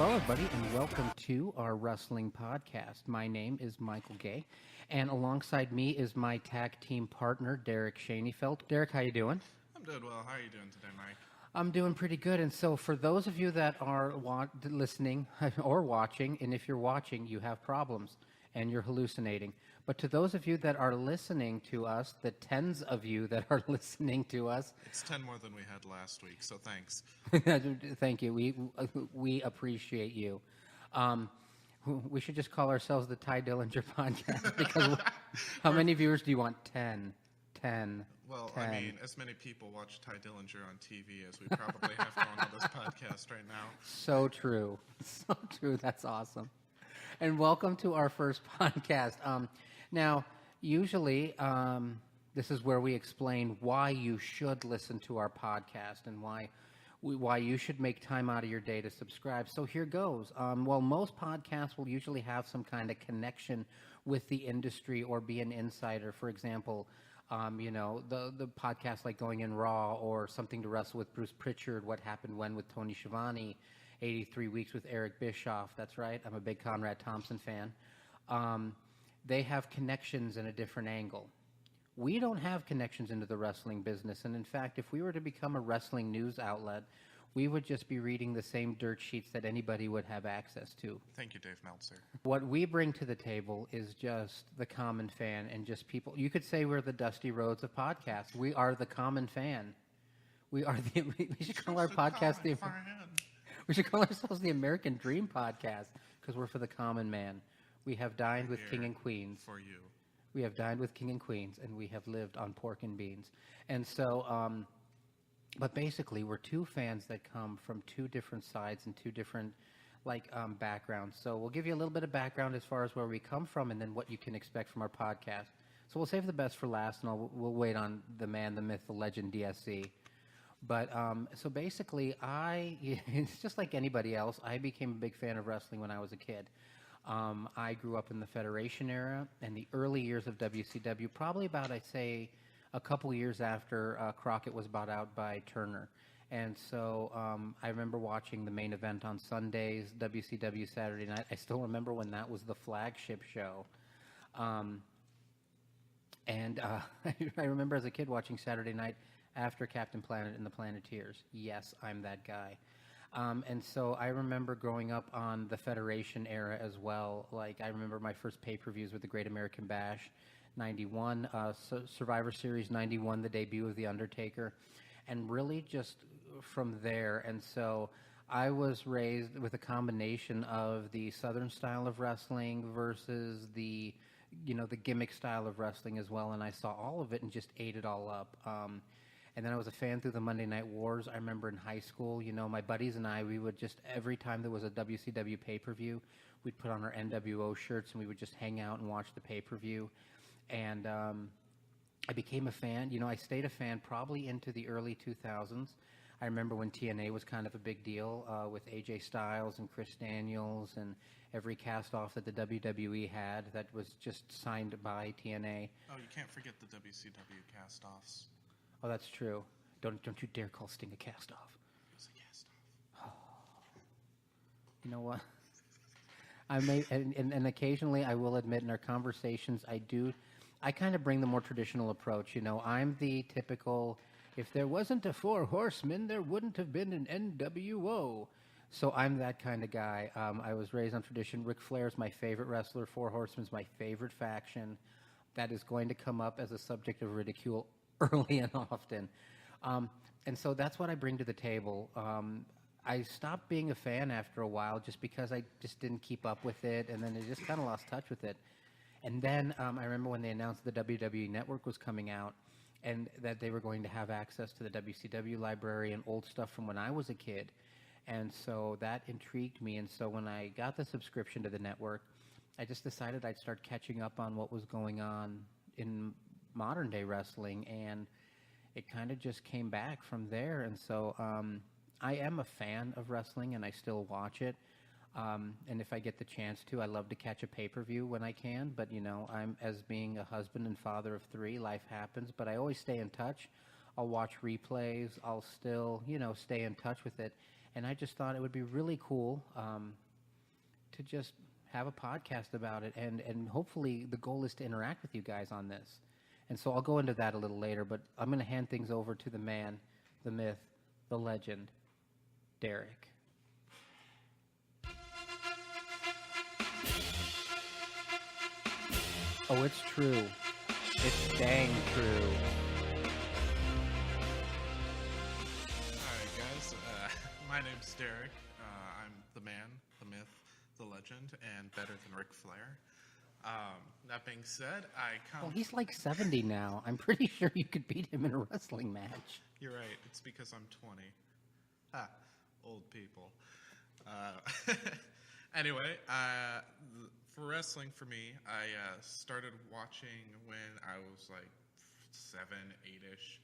Hello, everybody, and welcome to our wrestling podcast. My name is Michael Gay, and alongside me is my tag team partner, Derek Schoenfeld. Derek, how you doing? I'm doing well. How are you doing today, Mike? I'm doing pretty good. And so for those of you that are listening or watching, and if you're watching, you have problems and you're hallucinating. But to those of you that are listening to us, the tens of you that are listening to us. It's 10 more than we had last week, so thanks. Thank you. We appreciate you. We should just call ourselves the Ty Dillinger Podcast because how many viewers do you want? 10. Well, 10. I mean, as many people watch Ty Dillinger on TV as we probably have going on this podcast right now. So true. So true. That's awesome. And welcome to our first podcast. Now, usually, this is where we explain why you should listen to our podcast and why you should make time out of your day to subscribe. So here goes. Well, most podcasts will usually have some kind of connection with the industry or be an insider. For example, the podcast like Going in Raw or Something to Wrestle with Bruce Pritchard, What Happened When with Tony Schiavone, 83 Weeks with Eric Bischoff. That's right. I'm a big Conrad Thompson fan. They have connections in a different angle. We don't have connections into the wrestling business. And in fact, if we were to become a wrestling news outlet, we would just be reading the same dirt sheets that anybody would have access to. Thank you, Dave Meltzer. What we bring to the table is just the common fan and just people. You could say we're the Dusty Rhodes of podcasts. We are the common fan. We should call our podcast we should call ourselves the American Dream Podcast because we're for the common man. We have dined with king and queens. For you. We have dined with king and queens, and we have lived on pork and beans. And so, but basically, we're two fans that come from two different sides and two different, backgrounds. So we'll give you a little bit of background as far as where we come from and then what you can expect from our podcast. So we'll save the best for last, and we'll wait on the man, the myth, the legend, DSC. But so basically, it's just like anybody else. I became a big fan of wrestling when I was a kid. I grew up in the Federation era and the early years of WCW, probably about, I'd say, a couple years after Crockett was bought out by Turner. And so I remember watching the main event on Sundays, WCW Saturday night. I still remember when that was the flagship show. And I remember as a kid watching Saturday night after Captain Planet and the Planeteers. Yes, I'm that guy. And so I remember growing up on the Federation era as well. Like, I remember my first pay-per-views with the Great American Bash, 91, Survivor Series 91, the debut of The Undertaker, and really just from there. And so I was raised with a combination of the Southern style of wrestling versus the gimmick style of wrestling as well, and I saw all of it and just ate it all up. And then I was a fan through the Monday Night Wars. I remember in high school, my buddies and I, we would just, every time there was a WCW pay-per-view, we'd put on our NWO shirts and we would just hang out and watch the pay-per-view. And I became a fan. I stayed a fan probably into the early 2000s. I remember when TNA was kind of a big deal with AJ Styles and Chris Daniels and every cast-off that the WWE had that was just signed by TNA. Oh, you can't forget the WCW cast-offs. Oh, that's true. Don't you dare call Sting a cast-off. It was a cast-off. Oh. You know what? And occasionally I will admit in our conversations I kind of bring the more traditional approach. I'm the typical, if there wasn't a Four Horsemen, there wouldn't have been an NWO. So I'm that kind of guy. I was raised on tradition. Ric Flair's my favorite wrestler. Four Horsemen's my favorite faction. That is going to come up as a subject of ridicule early and often. And so that's what I bring to the table. I stopped being a fan after a while just because I just didn't keep up with it, and then I just kind of lost touch with it. And then I remember when they announced the WWE Network was coming out and that they were going to have access to the WCW library and old stuff from when I was a kid. And so that intrigued me. And so when I got the subscription to the network, I just decided I'd start catching up on what was going on in modern day wrestling, and it kind of just came back from there. And so I am a fan of wrestling and I still watch it, and if I get the chance to, I love to catch a pay-per-view when I can. But I'm, as being a husband and father of 3, life happens, but I always stay in touch. I'll watch replays. I'll still stay in touch with it. And I just thought it would be really cool to just have a podcast about it. And hopefully the goal is to interact with you guys on this. And so I'll go into that a little later, but I'm going to hand things over to the man, the myth, the legend, Derek. Oh, it's true. It's dang true. Alright, guys. My name's Derek. I'm the man, the myth, the legend, and better than Ric Flair. That being said, Well, he's like 70 now. I'm pretty sure you could beat him in a wrestling match. You're right. It's because I'm 20. Old people. Anyway, for wrestling for me, I started watching when I was like 7, 8-ish.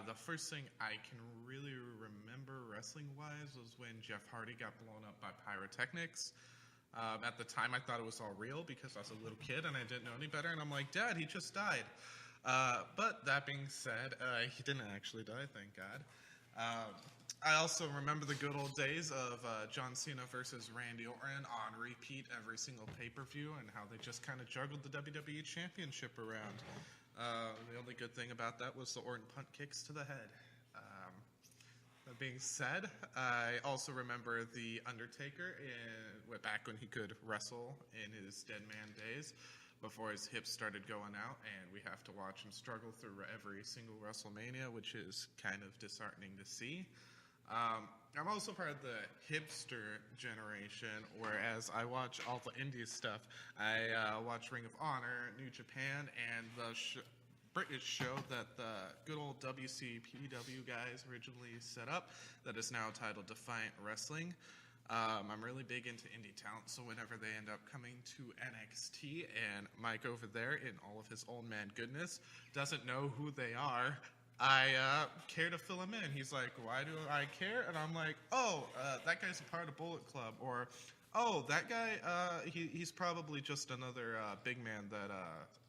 The first thing I can really remember wrestling-wise was when Jeff Hardy got blown up by pyrotechnics. At the time, I thought it was all real because I was a little kid and I didn't know any better. And I'm like, Dad, he just died. But that being said, he didn't actually die, thank God. I also remember the good old days of John Cena versus Randy Orton on repeat every single pay-per-view and how they just kind of juggled the WWE Championship around. The only good thing about that was the Orton punt kicks to the head. That being said, I also remember The Undertaker back when he could wrestle in his dead man days before his hips started going out, and we have to watch him struggle through every single WrestleMania, which is kind of disheartening to see. I'm also part of the hipster generation, whereas I watch all the indie stuff. I watch Ring of Honor, New Japan, and the British show that the good old WCPW guys originally set up that is now titled Defiant Wrestling. I'm really big into indie talent, so whenever they end up coming to NXT and Mike over there in all of his old man goodness doesn't know who they are, I care to fill him in. He's like, why do I care? And I'm like, that guy's a part of Bullet Club. Or, that guy, he's probably just another big man that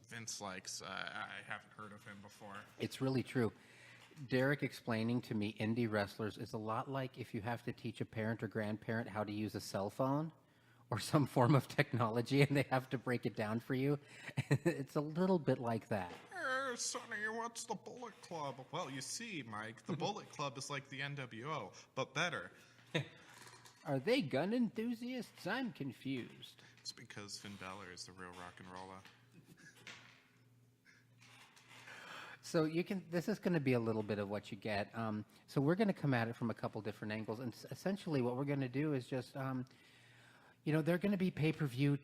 Vince likes. I haven't heard of him before. It's really true. Derek explaining to me indie wrestlers is a lot like if you have to teach a parent or grandparent how to use a cell phone or some form of technology and they have to break it down for you. It's a little bit like that. Hey, Sonny, what's the Bullet Club? Well, you see, Mike, the Bullet Club is like the NWO, but better. Are they gun enthusiasts? I'm confused. It's because Finn Balor is the real rock and roller. So this is going to be a little bit of what you get. So we're going to come at it from a couple different angles. And essentially what we're going to do is just, there are going to be pay-per-view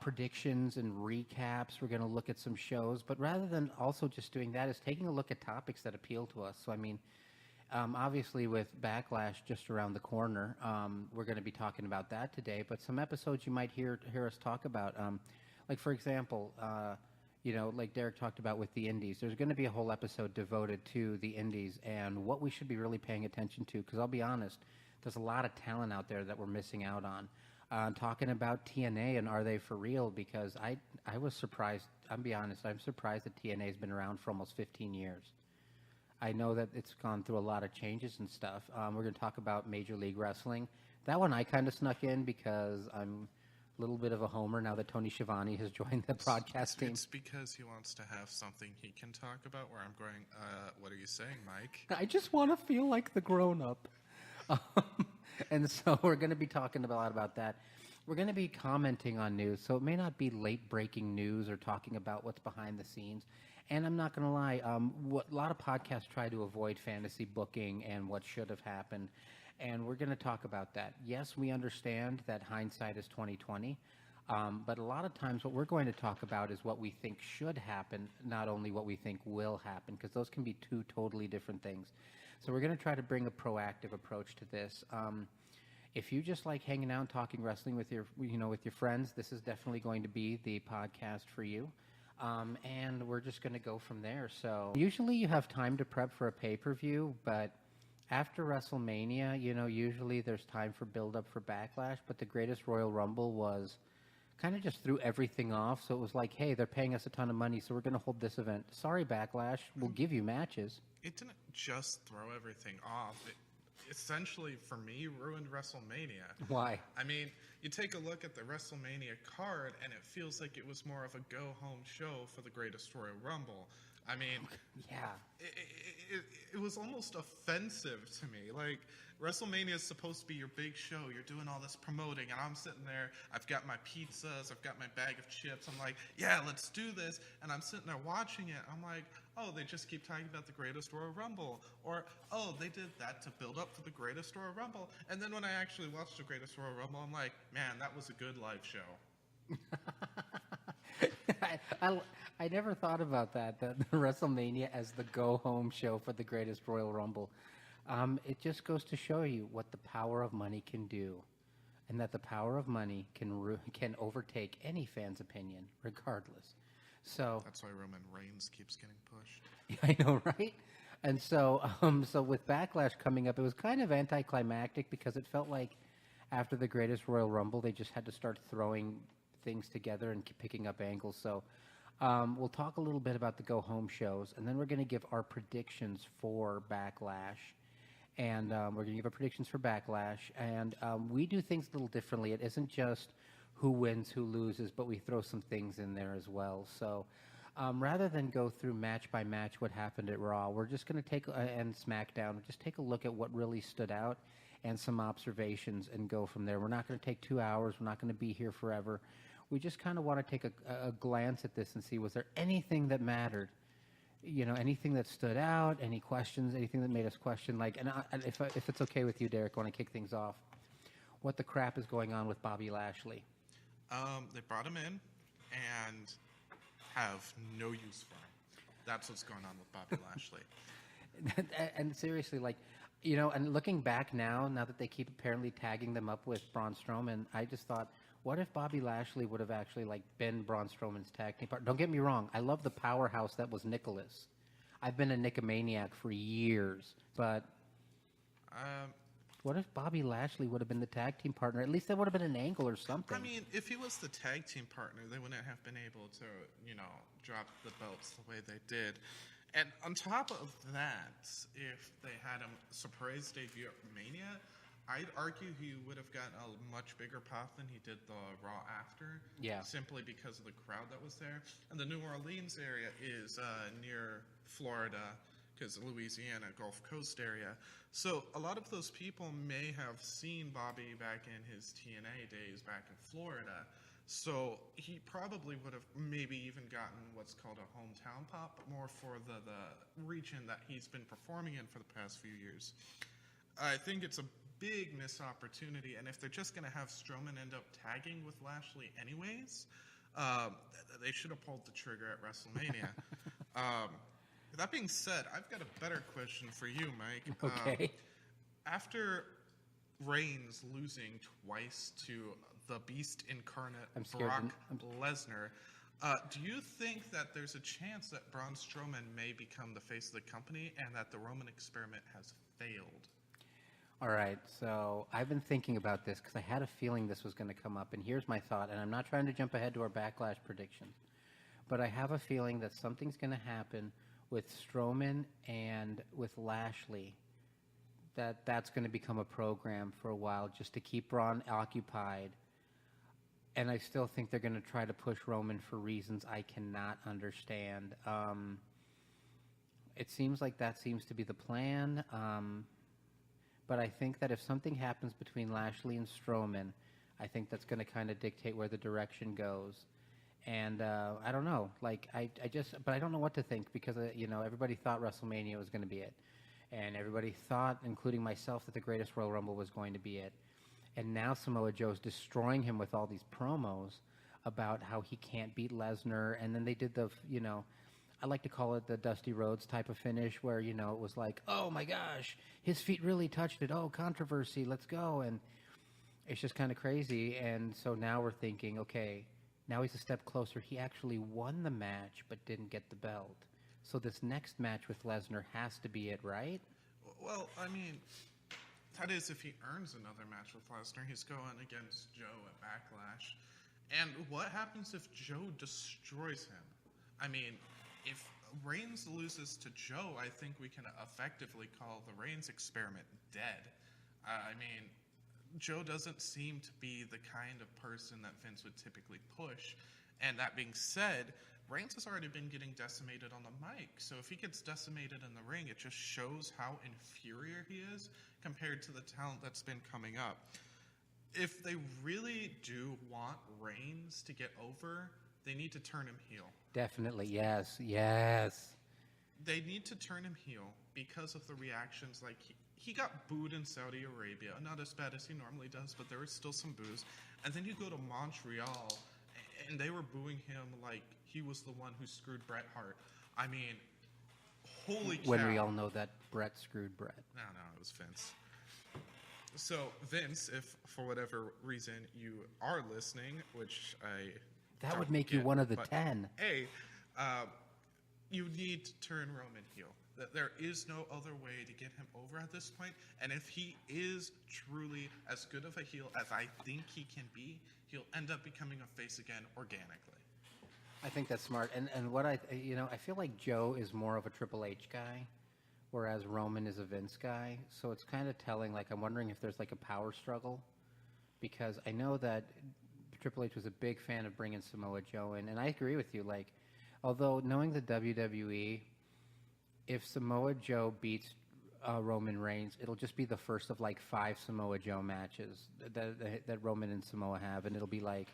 predictions and recaps. We're going to look at some shows. But rather than also just doing that is taking a look at topics that appeal to us. So, I mean, obviously with Backlash just around the corner, we're going to be talking about that today. But some episodes you might hear us talk about, like, for example, like Derek talked about with the indies, there's going to be a whole episode devoted to the indies and what we should be really paying attention to. Because I'll be honest, there's a lot of talent out there that we're missing out on. Talking about TNA and are they for real? Because I was surprised. I'll be honest, I'm surprised that TNA has been around for almost 15 years. I know that it's gone through a lot of changes and stuff. We're going to talk about Major League Wrestling. That one I kind of snuck in because I'm a little bit of a homer now that Tony Schiavone has joined the broadcast team. It's because he wants to have something he can talk about where I'm going, what are you saying, Mike? I just want to feel like the grown-up. And so we're going to be talking a lot about that. We're going to be commenting on news, so it may not be late-breaking news or talking about what's behind the scenes. And I'm not going to lie, a lot of podcasts try to avoid fantasy booking and what should have happened. And we're going to talk about that. Yes, we understand that hindsight is 20/20, but a lot of times what we're going to talk about is what we think should happen, not only what we think will happen, because those can be two totally different things. So we're going to try to bring a proactive approach to this. If you just like hanging out and talking wrestling with your friends, this is definitely going to be the podcast for you. And we're just going to go from there. So usually you have time to prep for a pay-per-view, but after WrestleMania, usually there's time for build-up for Backlash, but the Greatest Royal Rumble was kind of just threw everything off. So it was like, hey, they're paying us a ton of money, so we're going to hold this event. Sorry, Backlash, we'll give you matches. It didn't just throw everything off. essentially, for me, ruined WrestleMania. Why? I mean, you take a look at the WrestleMania card, and it feels like it was more of a go-home show for the Greatest Royal Rumble. I mean, Yeah. it was almost offensive to me. Like, WrestleMania is supposed to be your big show. You're doing all this promoting, and I'm sitting there. I've got my pizzas. I've got my bag of chips. I'm like, yeah, let's do this. And I'm sitting there watching it. I'm like, oh, they just keep talking about the Greatest Royal Rumble. Or, oh, they did that to build up for the Greatest Royal Rumble. And then when I actually watched the Greatest Royal Rumble, I'm like, man, that was a good live show. I never thought about that, the WrestleMania as the go-home show for the Greatest Royal Rumble. It just goes to show you what the power of money can do, and that the power of money can overtake any fan's opinion, regardless. So That's why Roman Reigns keeps getting pushed. I know, right? And so, so with Backlash coming up, it was kind of anticlimactic because it felt like after the Greatest Royal Rumble, they just had to start throwing things together and keep picking up angles. So we'll talk a little bit about the go-home shows, and then we're going to give our predictions for Backlash. And we're going to give our predictions for Backlash. And we do things a little differently. It isn't just who wins, who loses, but we throw some things in there as well. So rather than go through match by match what happened at Raw, we're just going to take, and SmackDown, just take a look at what really stood out and some observations and go from there. We're not going to take 2 hours. We're not going to be here forever. We just kind of want to take a glance at this and see, was there anything that mattered? You know, anything that stood out, any questions, anything that made us question, like, and if it's okay with you, Derek, I want to kick things off. What the crap is going on with Bobby Lashley? They brought him in and have no use for him. That's what's going on with Bobby Lashley. And seriously, like, you know, and looking back now that they keep apparently tagging them up with Braun Strowman, I just thought, what if Bobby Lashley would have actually, like, been Braun Strowman's tag team partner? Don't get me wrong. I love the powerhouse that was Nicholas. I've been a Nickomaniac for years. But what if Bobby Lashley would have been the tag team partner? At least that would have been an angle or something. I mean, if he was the tag team partner, they wouldn't have been able to, you know, drop the belts the way they did. And on top of that, if they had him surprise debut at Mania, I'd argue he would have gotten a much bigger pop than he did the Raw after. Yeah. Simply because of the crowd that was there. And the New Orleans area is near Florida, because Louisiana, Gulf Coast area. So a lot of those people may have seen Bobby back in his TNA days back in Florida. So he probably would have maybe even gotten what's called a hometown pop, but more for the region that he's been performing in for the past few years. I think it's a big missed opportunity, and if they're just going to have Strowman end up tagging with Lashley anyways, they should have pulled the trigger at WrestleMania. That being said, I've got a better question for you, Mike. Okay. After Reigns losing twice to the Beast incarnate, scared. Brock Lesnar, do you think that there's a chance that Braun Strowman may become the face of the company and that the Roman experiment has failed? All right, so I've been thinking about this because I had a feeling this was going to come up, and here's my thought, and I'm not trying to jump ahead to our Backlash predictions, but I have a feeling that something's going to happen with Strowman and with Lashley, that's going to become a program for a while just to keep Braun occupied, and I still think they're going to try to push Roman for reasons I cannot understand. It seems like that seems to be the plan. But I think that if something happens between Lashley and Strowman, I think that's going to kind of dictate where the direction goes. And I don't know. Like, but I don't know what to think because, you know, everybody thought WrestleMania was going to be it. And everybody thought, including myself, that the Greatest Royal Rumble was going to be it. And now Samoa Joe's destroying him with all these promos about how he can't beat Lesnar. And then they did the, you know, I like to call it the Dusty Rhodes type of finish where, you know, it was like, oh my gosh, his feet really touched it. Oh, controversy, let's go. And it's just kind of crazy. And so now we're thinking, okay, now he's a step closer. He actually won the match but didn't get the belt. So this next match with Lesnar has to be it, right? Well, I mean, that is if he earns another match with Lesnar. He's going against Joe at Backlash. And what happens if Joe destroys him? I mean, if Reigns loses to Joe, I think we can effectively call the Reigns experiment dead. I mean, Joe doesn't seem to be the kind of person that Vince would typically push. And that being said, Reigns has already been getting decimated on the mic. So if he gets decimated in the ring, it just shows how inferior he is compared to the talent that's been coming up. If they really do want Reigns to get over, they need to turn him heel. Definitely, yes, yes. They need to turn him heel because of the reactions. Like, he got booed in Saudi Arabia. Not as bad as he normally does, but there was still some boos. And then you go to Montreal, and they were booing him like he was the one who screwed Bret Hart. I mean, holy cow. When we all know that Bret screwed Bret. No, it was Vince. So, Vince, if for whatever reason you are listening, which I That would make you one of the 10. A, you need to turn Roman heel. There is no other way to get him over at this point. And if he is truly as good of a heel as I think he can be, he'll end up becoming a face again organically. I think that's smart. And what I feel like Joe is more of a Triple H guy, whereas Roman is a Vince guy. So it's kind of telling, like, I'm wondering if there's like a power struggle, because I know that Triple H was a big fan of bringing Samoa Joe in, and I agree with you. Like, although knowing the WWE, if Samoa Joe beats Roman Reigns, it'll just be the first of like 5 Samoa Joe matches that Roman and Samoa have, and it'll be like,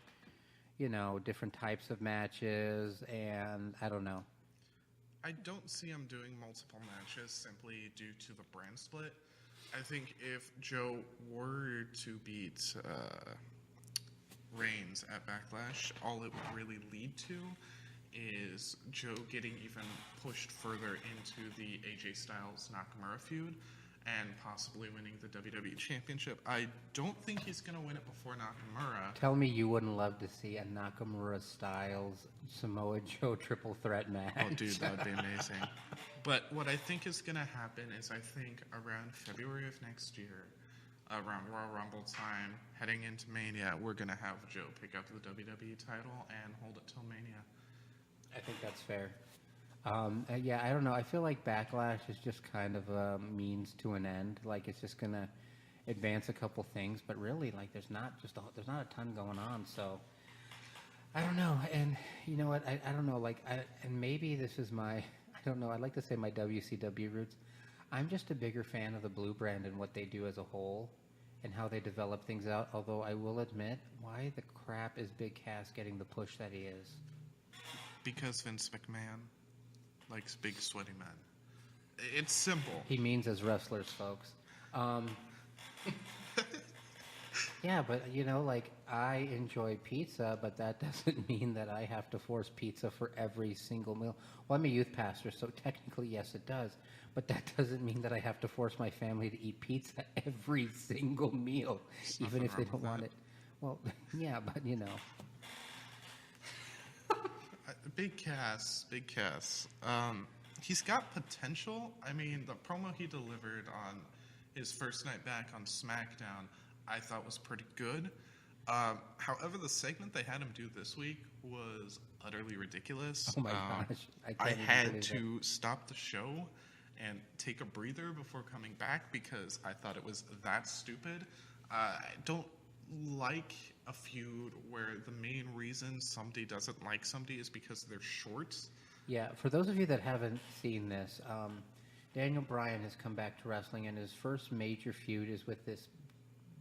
different types of matches, and I don't know. I don't see him doing multiple matches simply due to the brand split. I think if Joe were to beat Reigns at Backlash, all it would really lead to is Joe getting even pushed further into the AJ Styles Nakamura feud and possibly winning the WWE Championship. I don't think he's going to win it before Nakamura. Tell me you wouldn't love to see a Nakamura Styles Samoa Joe triple threat match. Oh, dude, that would be amazing. But what I think is going to happen is I think around February of next year, around Royal Rumble time, heading into Mania, we're going to have Joe pick up the WWE title and hold it till Mania. I think that's fair. Yeah, I don't know. I feel like Backlash is just kind of a means to an end. Like, it's just going to advance a couple things, but really, like, there's not a ton going on. So I don't know. And you know what? I don't know. Like, and maybe this is my, I don't know. I'd like to say my WCW roots. I'm just a bigger fan of the Blue Brand and what they do as a whole and how they develop things out. Although I will admit, why the crap is Big Cass getting the push that he is? Because Vince McMahon likes big, sweaty men. It's simple. He means as wrestlers, folks. Yeah, but, like, I enjoy pizza, but that doesn't mean that I have to force pizza for every single meal. Well, I'm a youth pastor, so technically, yes, it does. But that doesn't mean that I have to force my family to eat pizza every single meal, even if they don't want it. Well, yeah, but, Big Cass. He's got potential. I mean, the promo he delivered on his first night back on SmackDown, I thought was pretty good. However, the segment they had him do this week was utterly ridiculous. Oh my gosh. I had to stop the show and take a breather before coming back because I thought it was that stupid. I don't like a feud where the main reason somebody doesn't like somebody is because they're short. Yeah, for those of you that haven't seen this, Daniel Bryan has come back to wrestling, and his first major feud is with this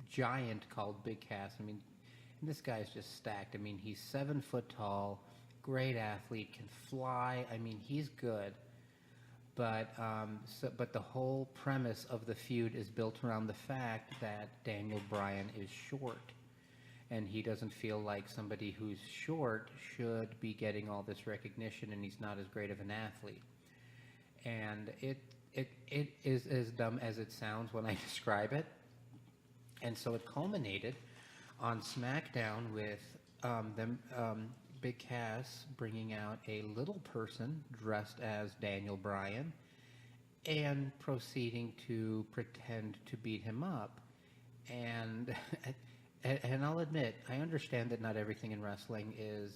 giant called Big Cass. I mean, this guy's just stacked. I mean, he's 7 foot tall, great athlete, can fly. I mean, he's good. But but the whole premise of the feud is built around the fact that Daniel Bryan is short, and he doesn't feel like somebody who's short should be getting all this recognition, and he's not as great of an athlete. And it is as dumb as it sounds when I describe it. And so it culminated on SmackDown with Big Cass bringing out a little person dressed as Daniel Bryan and proceeding to pretend to beat him up. And I'll admit, I understand that not everything in wrestling is,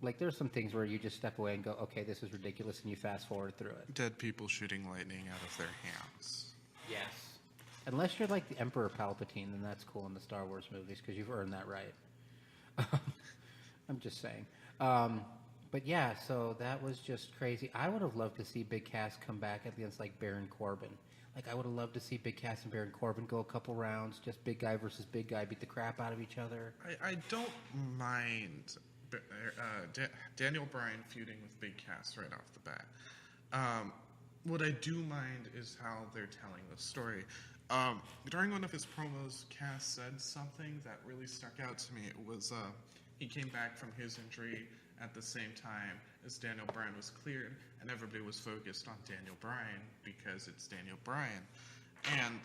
like there's some things where you just step away and go, okay, this is ridiculous, and you fast forward through it. Dead people shooting lightning out of their hands. Yes. Unless you're like the Emperor Palpatine, then that's cool in the Star Wars movies because you've earned that right. I'm just saying. But yeah, so that was just crazy. I would have loved to see Big Cass come back against like Baron Corbin. Like I would have loved to see Big Cass and Baron Corbin go a couple rounds, just big guy versus big guy, beat the crap out of each other. I don't mind Daniel Bryan feuding with Big Cass right off the bat. What I do mind is how they're telling the story. During one of his promos, Cass said something that really stuck out to me. It was he came back from his injury at the same time as Daniel Bryan was cleared, and everybody was focused on Daniel Bryan because it's Daniel Bryan. And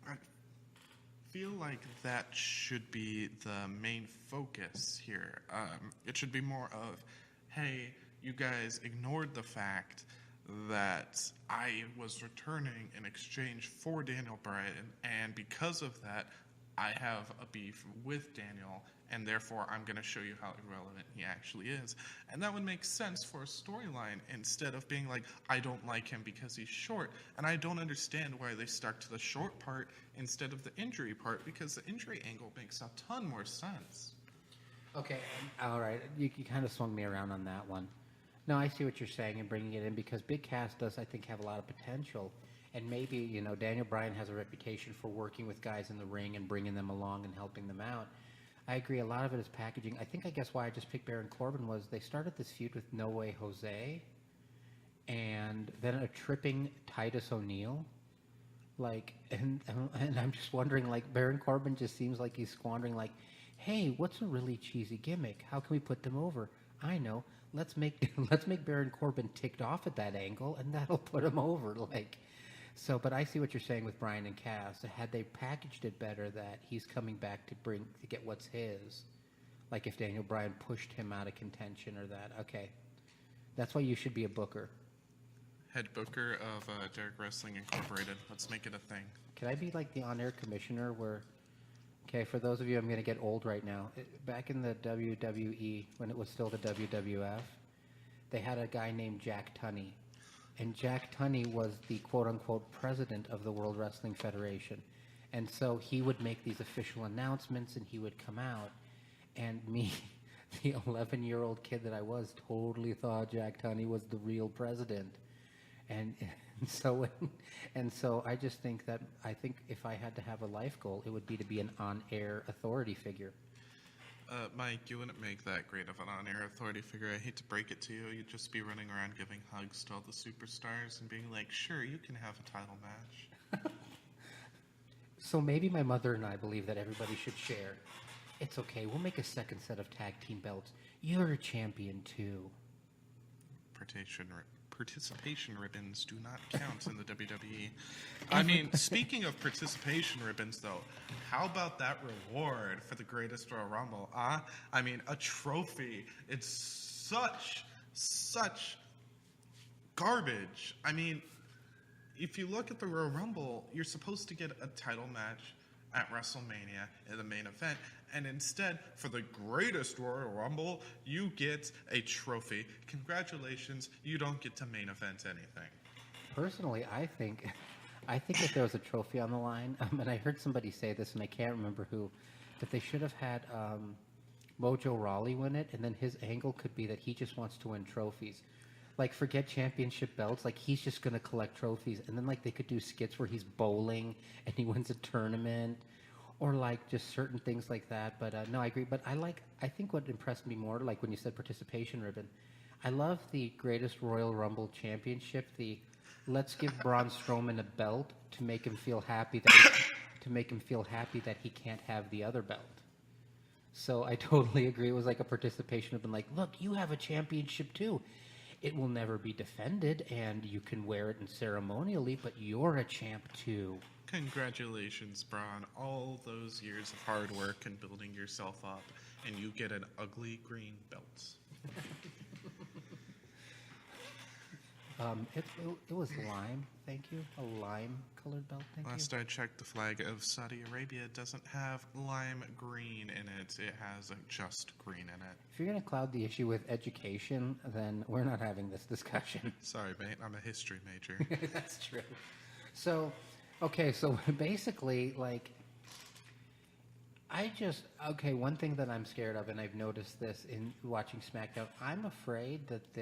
I feel like that should be the main focus here. It should be more of, hey, you guys ignored the fact that I was returning in exchange for Daniel Bryan, and because of that, I have a beef with Daniel, and therefore I'm going to show you how irrelevant he actually is. And that would make sense for a storyline instead of being like, I don't like him because he's short. And I don't understand why they stuck to the short part instead of the injury part, because the injury angle makes a ton more sense. Okay, all right. You kind of swung me around on that one. No, I see what you're saying and bringing it in because Big Cass does, I think, have a lot of potential. And maybe, you know, Daniel Bryan has a reputation for working with guys in the ring and bringing them along and helping them out. I agree. A lot of it is packaging. I guess why I just picked Baron Corbin was they started this feud with No Way Jose and then a tripping Titus O'Neil. Like, and I'm just wondering, like, Baron Corbin just seems like he's squandering, like, hey, what's a really cheesy gimmick? How can we put them over? I know. Let's make Baron Corbin ticked off at that angle, and that'll put him over. Like, so. But I see what you're saying with Bryan and Cass. Had they packaged it better, that he's coming back to get what's his. Like if Daniel Bryan pushed him out of contention or that. Okay, that's why you should be a booker. Head booker of Derek Wrestling Incorporated. Let's make it a thing. Can I be like the on-air commissioner where? Okay, for those of you, I'm going to get old right now. Back in the WWE, when it was still the WWF, they had a guy named Jack Tunney. And Jack Tunney was the quote-unquote president of the World Wrestling Federation. And so he would make these official announcements, and he would come out. And me, the 11-year-old kid that I was, totally thought Jack Tunney was the real president. And so I just think that if I had to have a life goal, it would be to be an on-air authority figure. Mike, you wouldn't make that great of an on-air authority figure. I hate to break it to you. You'd just be running around giving hugs to all the superstars and being like, sure, you can have a title match. So maybe my mother and I believe that everybody should share. It's okay. We'll make a second set of tag team belts. You're a champion, too. Participation ribbons do not count in the WWE. I mean, speaking of participation ribbons, though, how about that reward for the greatest Royal Rumble? I mean, a trophy. It's such garbage. I mean, if you look at the Royal Rumble, you're supposed to get a title match at WrestleMania in the main event, and instead, for the greatest Royal Rumble, you get a trophy. Congratulations, you don't get to main event anything. Personally, I think if there was a trophy on the line, and I heard somebody say this, and I can't remember who, that they should have had Mojo Rawley win it, and then his angle could be that he just wants to win trophies. Like, forget championship belts. Like, he's just going to collect trophies. And then, like, they could do skits where he's bowling and he wins a tournament or, like, just certain things like that. But, no, I agree. But I think what impressed me more, like when you said participation ribbon, I love the greatest Royal Rumble championship, the let's give Braun Strowman a belt to make him feel happy that he can't have the other belt. So I totally agree. It was like a participation ribbon, like, look, you have a championship too. It will never be defended, and you can wear it in ceremonially, but you're a champ, too. Congratulations, Braun. All those years of hard work and building yourself up, and you get an ugly green belt. It was lime. Thank you. A lime-colored belt. Thank you. Last I checked, the flag of Saudi Arabia doesn't have lime green in it. It has just green in it. If you're going to cloud the issue with education, then we're not having this discussion. Sorry, mate. I'm a history major. That's true. So, okay, so basically, like, one thing that I'm scared of, and I've noticed this in watching SmackDown, I'm afraid that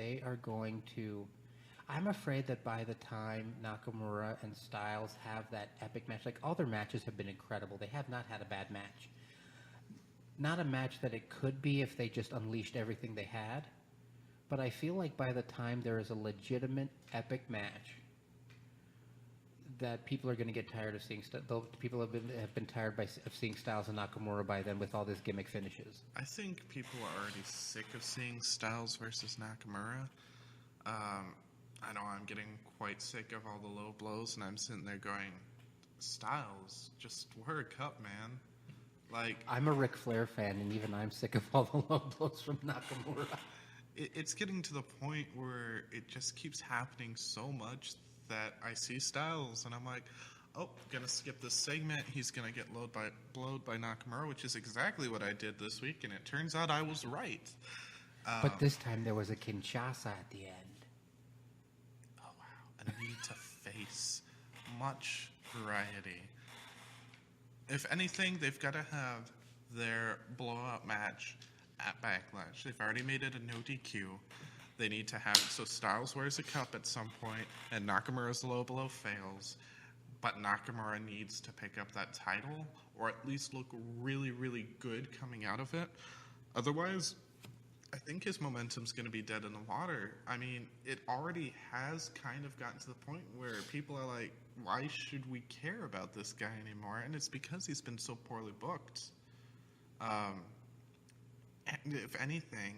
by the time Nakamura and Styles have that epic match, like, all their matches have been incredible. They have not had a bad match. Not a match that it could be if they just unleashed everything they had, but I feel like by the time there is a legitimate epic match, that people are going to get tired of seeing. People have been tired of seeing Styles and Nakamura by then with all these gimmick finishes. I think people are already sick of seeing Styles versus Nakamura. I know I'm getting quite sick of all the low blows, and I'm sitting there going, Styles, just work up, man. Like, I'm a Ric Flair fan, and even I'm sick of all the low blows from Nakamura. It's getting to the point where it just keeps happening so much that I see Styles, and I'm like, oh, gonna skip this segment. He's gonna get blowed by Nakamura, which is exactly what I did this week, and it turns out I was right. But this time there was a Kinshasa at the end. Oh, wow. A need to face. Much variety. If anything, they've got to have their blowout match at Backlash. They've already made it a no DQ. They need to have it so Styles wears a cup at some point and Nakamura's low blow fails, but Nakamura needs to pick up that title or at least look really, really good coming out of it. Otherwise, I think his momentum's going to be dead in the water. I mean, it already has kind of gotten to the point where people are like, why should we care about this guy anymore? And it's because he's been so poorly booked. And if anything,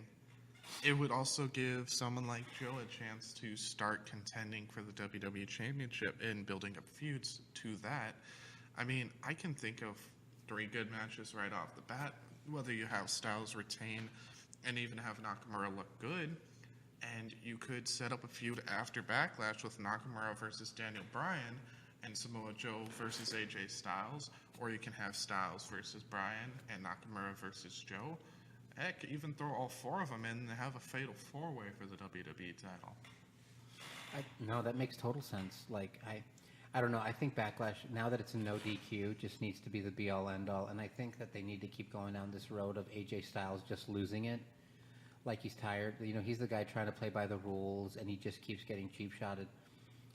it would also give someone like Joe a chance to start contending for the WWE Championship and building up feuds to that. I mean, I can think of 3 good matches right off the bat, whether you have Styles retain and even have Nakamura look good, and you could set up a feud after Backlash with Nakamura versus Daniel Bryan and Samoa Joe versus AJ Styles, or you can have Styles versus Bryan and Nakamura versus Joe. Heck, even throw all 4 of them in and have a fatal 4-way for the WWE title. No, that makes total sense. Like, I don't know. I think Backlash, now that it's a no DQ, just needs to be the be-all, end-all. And I think that they need to keep going down this road of AJ Styles just losing it. Like, he's tired. You know, he's the guy trying to play by the rules, and he just keeps getting cheap-shotted.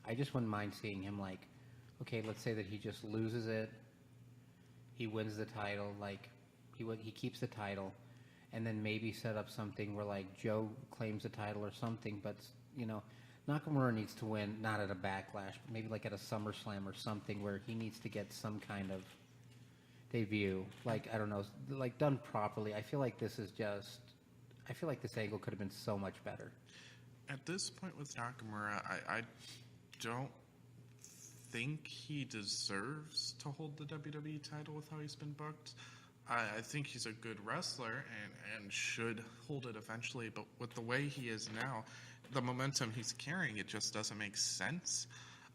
I just wouldn't mind seeing him, like, okay, let's say that he just loses it. He wins the title. Like, he keeps the title. And then maybe set up something where, like, Joe claims the title or something. But, you know, Nakamura needs to win, not at a Backlash, but maybe like at a SummerSlam or something where he needs to get some kind of debut. Like, I don't know, like done properly. I feel like this angle could have been so much better. At this point with Nakamura, I don't think he deserves to hold the WWE title with how he's been booked. I think he's a good wrestler and should hold it eventually, but with the way he is now, the momentum he's carrying, it just doesn't make sense.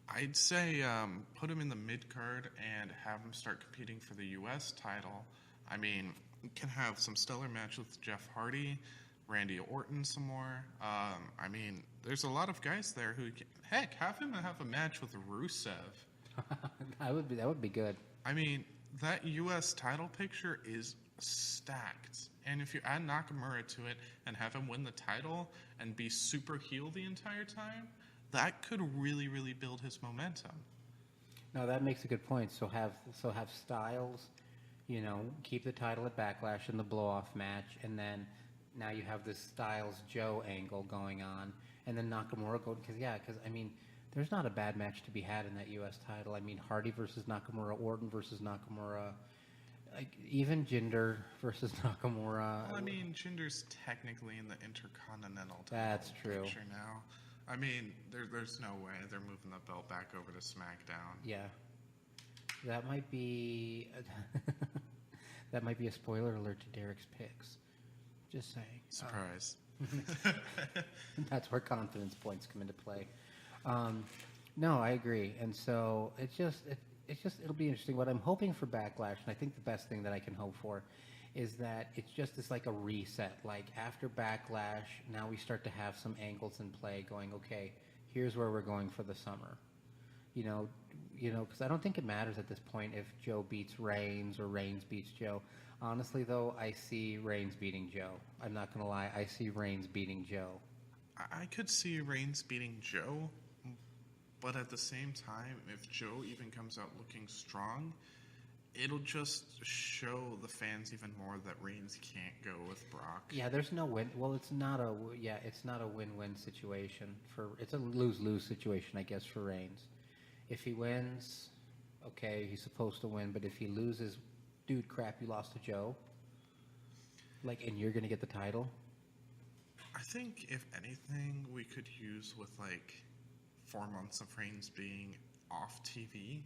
I'd say put him in the mid-card and have him start competing for the U.S. title. I mean, you can have some stellar matches with Jeff Hardy, Randy Orton some more. I mean, there's a lot of guys there who can, heck, have him have a match with Rusev. That would be good. I mean, that U.S. title picture is stacked. And if you add Nakamura to it and have him win the title and be super heel the entire time, that could really, really build his momentum. No, that makes a good point. So have Styles, you know, keep the title at Backlash in the blow-off match, and then now you have this Styles-Joe angle going on, and then Nakamura go because I mean, there's not a bad match to be had in that U.S. title. I mean, Hardy versus Nakamura, Orton versus Nakamura, like even Jinder versus Nakamura. Well, I mean, Jinder's technically in the Intercontinental title That's true. picture now. I mean, there's no way they're moving the belt back over to SmackDown. Yeah, that might be a spoiler alert to Derek's picks. Just saying. Surprise. That's where confidence points come into play. No, I agree, and so it'll be interesting. What I'm hoping for Backlash, and I think the best thing that I can hope for, is that it's like a reset. Like after Backlash, now we start to have some angles in play. Going, okay, here's where we're going for the summer. Because I don't think it matters at this point if Joe beats Reigns or Reigns beats Joe. Honestly, though, I see Reigns beating Joe. I'm not gonna lie, I see Reigns beating Joe. I could see Reigns beating Joe, but at the same time, if Joe even comes out looking strong, it'll just show the fans even more that Reigns can't go with Brock. Yeah, there's no win. Well, it's not a win-win situation. It's a lose-lose situation, I guess, for Reigns. If he wins, okay, he's supposed to win. But if he loses, dude, crap, you lost to Joe. And you're gonna get the title. I think if anything, we could use with 4 months of Reigns being off TV.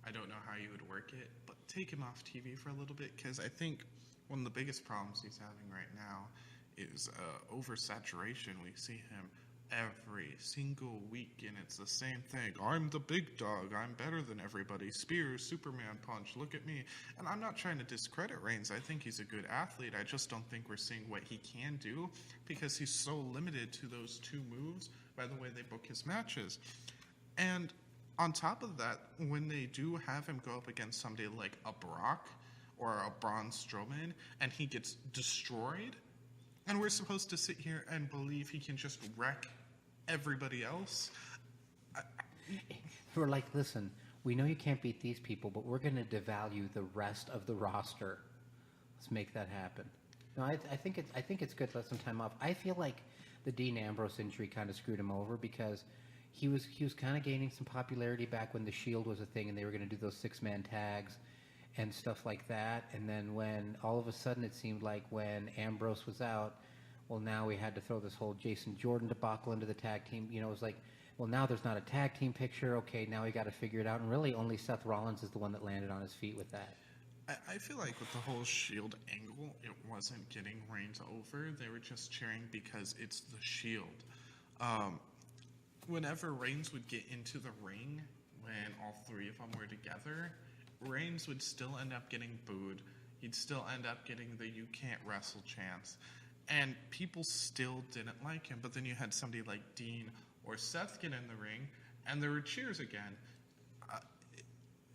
I don't know how you would work it, but take him off TV for a little bit, because I think one of the biggest problems he's having right now is oversaturation. We see him every single week, and it's the same thing. I'm the big dog. I'm better than everybody. Spears, Superman punch, look at me. And I'm not trying to discredit Reigns. I think he's a good athlete. I just don't think we're seeing what he can do, because he's so limited to those 2 moves by the way they book his matches. And on top of that, when they do have him go up against somebody like a Brock or a Braun Strowman, and he gets destroyed, and we're supposed to sit here and believe he can just wreck everybody else. We're like, listen, we know you can't beat these people, but we're going to devalue the rest of the roster. Let's make that happen. No, I think it's good to let some time off. I feel like the Dean Ambrose injury kind of screwed him over, because he was kind of gaining some popularity back when the Shield was a thing, and they were going to do those 6-man tags and stuff like that. And then when all of a sudden it seemed like when Ambrose was out, well, now we had to throw this whole Jason Jordan debacle into the tag team. It was like, well, now there's not a tag team picture. Okay, now we got to figure it out. And really only Seth Rollins is the one that landed on his feet with that. I feel like with the whole Shield angle, it wasn't getting Reigns over. They were just cheering because it's the Shield. Whenever Reigns would get into the ring, when all 3 of them were together, Reigns would still end up getting booed. He'd still end up getting the "you can't wrestle" chants. And people still didn't like him. But then you had somebody like Dean or Seth get in the ring, and there were cheers again.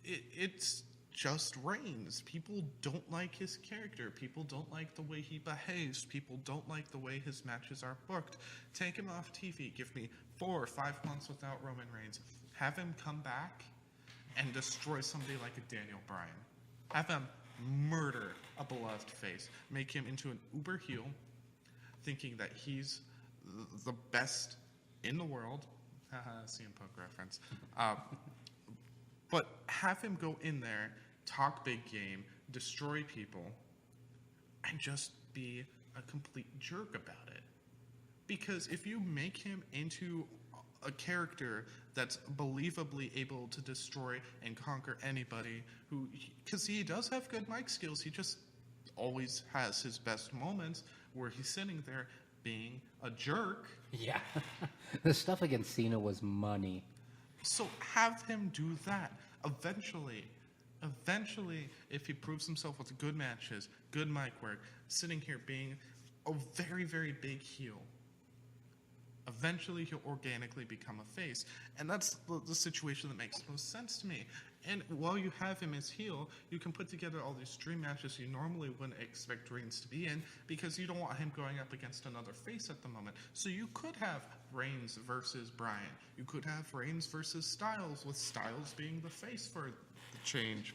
It's just Reigns. People don't like his character. People don't like the way he behaves. People don't like the way his matches are booked. Take him off TV. Give me 4 or 5 months without Roman Reigns. Have him come back and destroy somebody like a Daniel Bryan. Have him murder a beloved face. Make him into an uber heel, thinking that he's the best in the world. CM Punk reference. But have him go in there, talk big game, destroy people, and just be a complete jerk about it. Because if you make him into a character that's believably able to destroy and conquer anybody, because he does have good mic skills, he just always has his best moments where he's sitting there being a jerk. Yeah. The stuff against Cena was money. So have him do that. Eventually, if he proves himself with good matches, good mic work, sitting here being a very, very big heel, eventually he'll organically become a face. And that's the situation that makes most sense to me. And while you have him as heel, you can put together all these dream matches you normally wouldn't expect Reigns to be in, because you don't want him going up against another face at the moment. So you could have Reigns versus Bryan. You could have Reigns versus Styles, with Styles being the face for the change.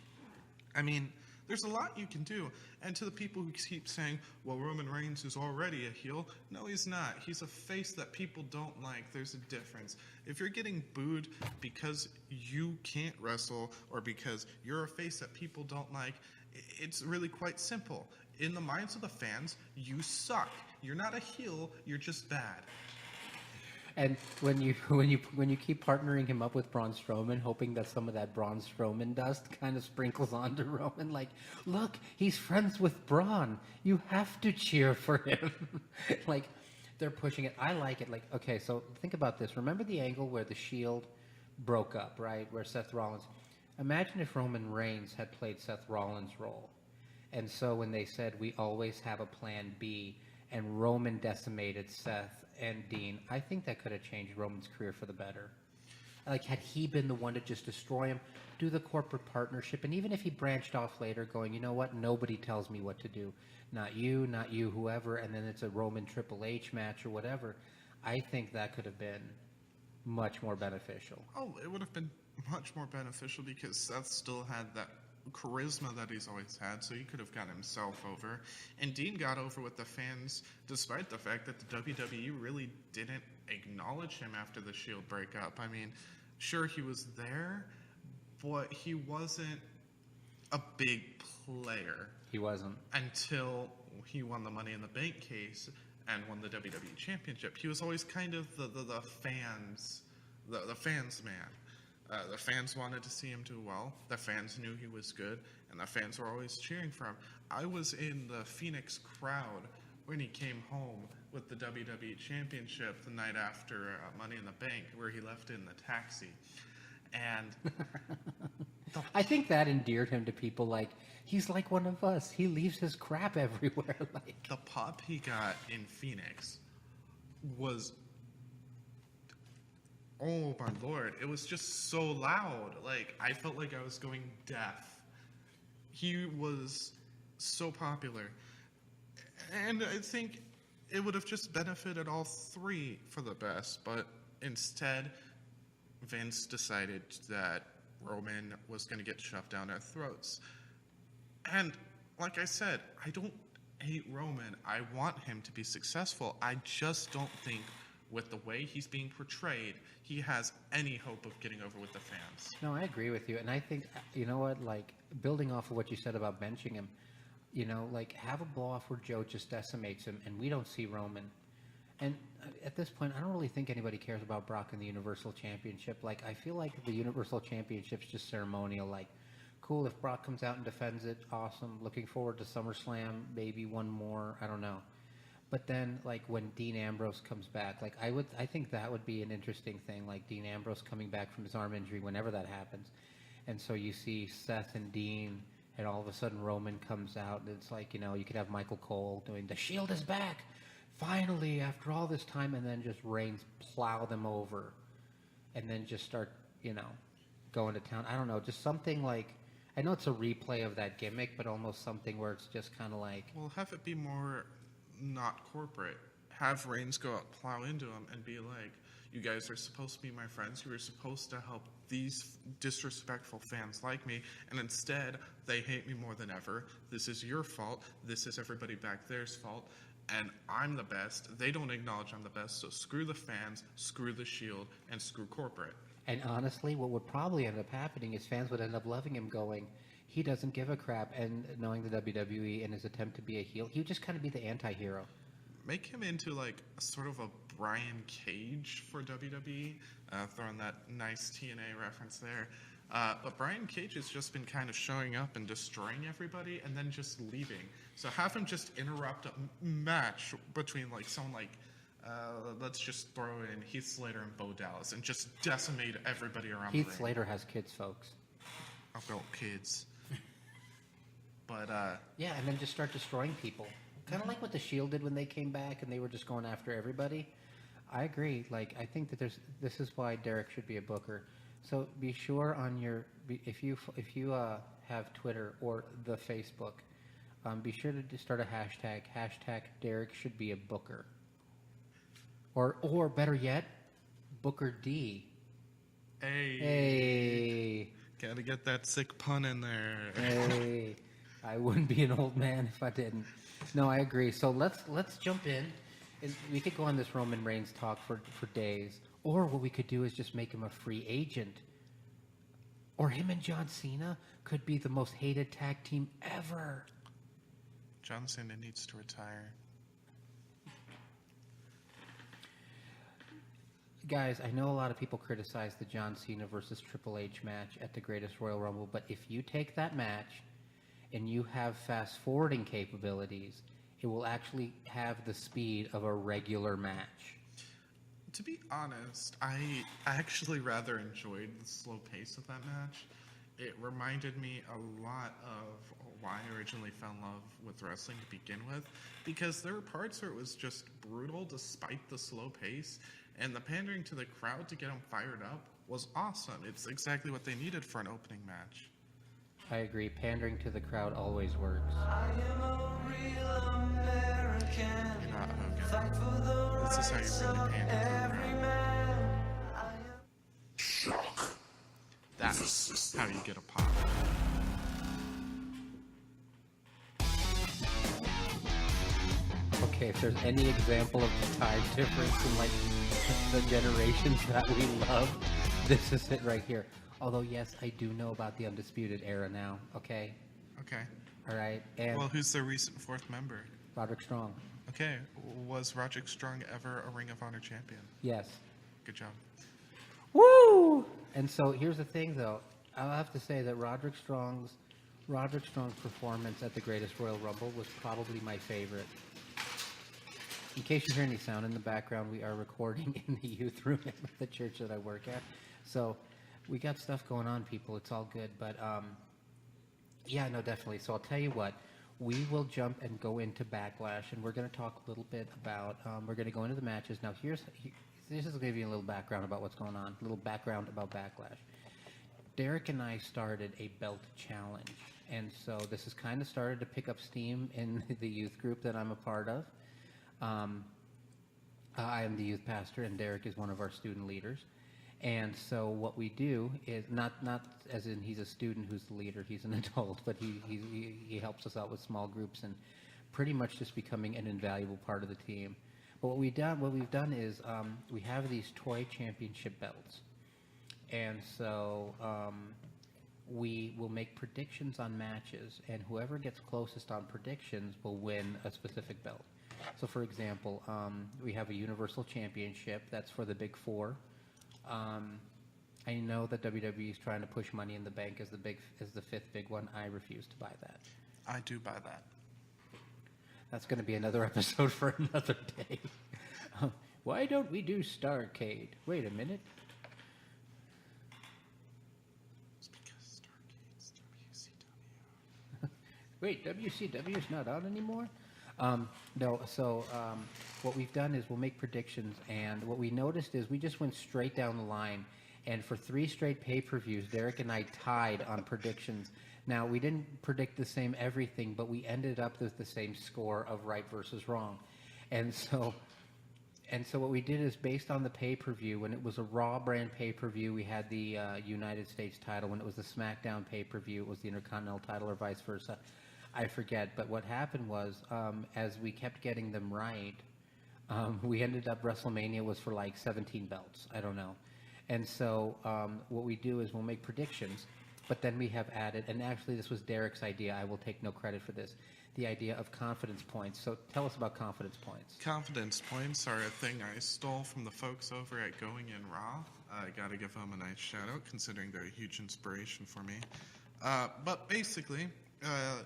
I mean, there's a lot you can do. And to the people who keep saying, well, Roman Reigns is already a heel, no, he's not. He's a face that people don't like. There's a difference. If you're getting booed because you can't wrestle, or because you're a face that people don't like, it's really quite simple. In the minds of the fans, you suck. You're not a heel, you're just bad. And when you keep partnering him up with Braun Strowman, hoping that some of that Braun Strowman dust kind of sprinkles onto Roman, like, look, he's friends with Braun. You have to cheer for him. Like, they're pushing it. I like it. Like, okay, so think about this. Remember the angle where the Shield broke up, right? Where Seth Rollins. Imagine if Roman Reigns had played Seth Rollins' role. And so when they said, we always have a plan B, and Roman decimated Seth and Dean, I think that could have changed Roman's career for the better. Like, had he been the one to just destroy him, do the corporate partnership, and even if he branched off later going, you know what, nobody tells me what to do. Not you, whoever, and then it's a Roman Triple H match or whatever, I think that could have been much more beneficial. Oh, it would have been much more beneficial because Seth still had that charisma that he's always had, so he could have got himself over. And Dean got over with the fans despite the fact that the WWE really didn't acknowledge him after the Shield breakup. I mean, sure, he was there, but he wasn't a big player. He wasn't. Until he won the Money in the Bank case and won the WWE Championship. He was always kind of the fans, the fans man. The fans wanted to see him do well. The fans knew he was good, and the fans were always cheering for him. I was in the Phoenix crowd when he came home with the WWE Championship the night after Money in the Bank, where he left in the taxi. And I think that endeared him to people. Like, he's like one of us. He leaves his crap everywhere. Like, the pop he got in Phoenix was, oh my lord, it was just so loud. Like, I felt like I was going deaf. He was so popular. And I think it would have just benefited all three for the best, but instead, Vince decided that Roman was going to get shoved down our throats. And like I said, I don't hate Roman. I want him to be successful. I just don't think with the way he's being portrayed, he has any hope of getting over with the fans. no, I agree with you. And I think, you know what, like, building off of what you said about benching him, you know, like, have a blow-off where Joe just decimates him and we don't see Roman. And at this point, I don't really think anybody cares about Brock in the Universal Championship. Like, I feel like the Universal Championship's just ceremonial. Like, cool, if Brock comes out and defends it, awesome. Looking forward to SummerSlam, maybe one more, I don't know. But then, like, when Dean Ambrose comes back, like, I think that would be an interesting thing, like Dean Ambrose coming back from his arm injury whenever that happens. And so you see Seth and Dean, and all of a sudden Roman comes out, and it's like, you know, you could have Michael Cole doing, the Shield is back! Finally, after all this time, and then just Reigns plow them over, and then just start, you know, going to town. I don't know, just something like, I know it's a replay of that gimmick, but almost something where it's just kind of like... Well, have it be more not corporate. Have Reigns go out, plow into him, and be like, you guys are supposed to be my friends. You were supposed to help these disrespectful fans like me, and instead, they hate me more than ever. This is your fault. This is everybody back there's fault. And I'm the best. They don't acknowledge I'm the best, so screw the fans, screw the Shield, and screw corporate. And honestly, what would probably end up happening is fans would end up loving him going, he doesn't give a crap, and knowing the WWE in his attempt to be a heel, he would just kind of be the anti-hero. Make him into like a sort of a Brian Cage for WWE, throwing that nice TNA reference there. But Brian Cage has just been kind of showing up and destroying everybody and then just leaving. So have him just interrupt a match between like someone like, let's just throw in Heath Slater and Bo Dallas and just decimate everybody around the ring. Heath Slater has kids, folks. I've got kids. But, yeah, and then just start destroying people. Kind of like what the Shield did when they came back and they were just going after everybody. I agree. Like, I think that this is why Derek should be a booker. So be sure on your, if you have Twitter or the Facebook, be sure to start a hashtag Derek should be a booker. Or better yet, Booker D. Hey. Gotta get that sick pun in there. Hey. I wouldn't be an old man if I didn't. No, I agree. So let's jump in. We could go on this Roman Reigns talk for days. Or what we could do is just make him a free agent. Or him and John Cena could be the most hated tag team ever. John Cena needs to retire. Guys, I know a lot of people criticize the John Cena versus Triple H match at the Greatest Royal Rumble, but if you take that match and you have fast-forwarding capabilities it will actually have the speed of a regular match. To be honest, I actually rather enjoyed the slow pace of that match. It reminded me a lot of why I originally fell in love with wrestling to begin with, because there were parts where it was just brutal despite the slow pace, and the pandering to the crowd to get them fired up was awesome. It's exactly what they needed for an opening match. I agree. Pandering to the crowd always works. I am a real American. You're not Hogan. Fight for the This is how rights you really of pander to the every crowd. man. I am Shock. That's how you get a pop. Okay, if there's any example of the time difference in like the generations that we love, this is it right here. Although yes, I do know about the Undisputed Era now. Okay, Okay. all right, and Well, who's the recent fourth member? Roderick Strong. Okay. Was Roderick Strong ever a Ring of Honor champion? Yes. Good job. Woo! And so here's the thing, though. I'll have to say that Roderick Strong's performance at the Greatest Royal Rumble was probably my favorite. In case you hear any sound in the background, we are recording in the youth room at the church that I work at. So we got stuff going on, people. It's all good. But yeah, no, definitely. So I'll tell you what. We will jump and go into Backlash, and we're going to talk a little bit about, we're going to go into the matches. Now, this is going to give you a little background about what's going on, a little background about Backlash. Derek and I started a belt challenge, and so this has kind of started to pick up steam in the youth group that I'm a part of. I am the youth pastor, and Derek is one of our student leaders. And so what we do is not as in he's a student who's the leader, he's an adult, but he helps us out with small groups and pretty much just becoming an invaluable part of the team. But what we've done is we have these toy championship belts, and so we will make predictions on matches, and whoever gets closest on predictions will win a specific belt. So for example, we have a Universal Championship that's for the Big Four. I know that WWE is trying to push Money in the Bank as the fifth big one. I refuse to buy that. I do buy that. That's going to be another episode for another day. Why don't we do Starrcade? Wait a minute. It's because Stargate's WCW. Wait, WCW is not on anymore? No, so what we've done is we'll make predictions, and what we noticed is we just went straight down the line, and for 3 straight pay-per-views, Derek and I tied on predictions. Now, we didn't predict the same everything, but we ended up with the same score of right versus wrong. And so what we did is based on the pay-per-view, when it was a Raw brand pay-per-view, we had the United States title. When it was the SmackDown pay-per-view, it was the Intercontinental title, or vice versa. I forget, but what happened was, as we kept getting them right, we ended up, WrestleMania was for like 17 belts. I don't know. And so what we do is we'll make predictions, but then we have added, and actually this was Derek's idea, I will take no credit for this, the idea of confidence points. So tell us about confidence points. Confidence points are a thing I stole from the folks over at Going In Raw. I gotta give them a nice shout out, considering they're a huge inspiration for me. But basically,